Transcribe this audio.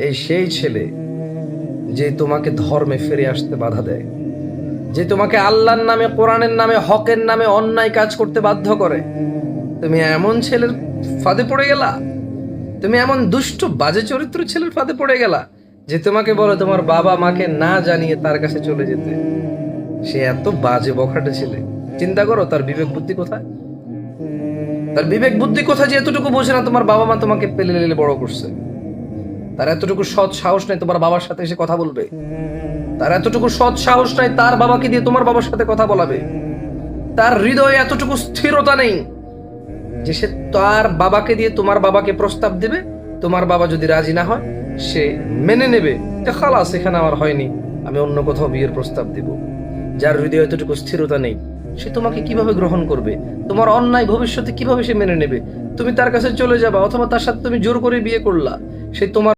এই সেই ছেলে যে তোমাকে ধর্মে ফিরে আসতে বাধা দেয়, যে তোমাকে আল্লাহর নামে, কোরআনের নামে, হকের নামে অন্যায় কাজ করতে বাধ্য করে। তুমি এমন ছেলের ফাঁদে পড়ে গেলা, তুমি এমন দুষ্ট বাজে চরিত্র ছেলের ফাঁদে পড়ে গেলা যে তোমাকে বলে তোমার বাবা মাকে না জানিয়ে তার কাছে চলে যেতে। সে এত বাজে বখাটে ছেলে, চিন্তা করো তার বিবেক বুদ্ধি কোথায়? তার বিবেক বুদ্ধি কোথায় যে এতটুকু বোঝে না তোমার বাবা মা তোমাকে পেলে লেলে বড় করছে? তার এতটুকু সৎ সাহস নেই তোমার বাবার সাথে এসে কথা বলবে? তার এতটুকু সৎ সাহস নাই তার বাবাকে দিয়ে তোমার বাবার সাথে কথা বলাবে? তার হৃদয়ে এতটুকু স্থিরতা নেই যে সে তার বাবাকে দিয়ে তোমার বাবাকে প্রস্তাব দেবে, তোমার বাবা যদি রাজি না হয় সে মেনে নেবে যে খালাস, এখানে আমার হয়নি, আমি অন্য কোথাও বিয়ের প্রস্তাব দিব। যার হৃদয়ে এতটুকু স্থিরতা নেই সে তোমাকে কিভাবে গ্রহণ করবে? তোমার অন্যায় ভবিষ্যতে কিভাবে সে মেনে নেবে? তুমি তার কাছে চলে যাবা অথবা তার সাথে তুমি জোর করে বিয়ে করলা, সে তোমার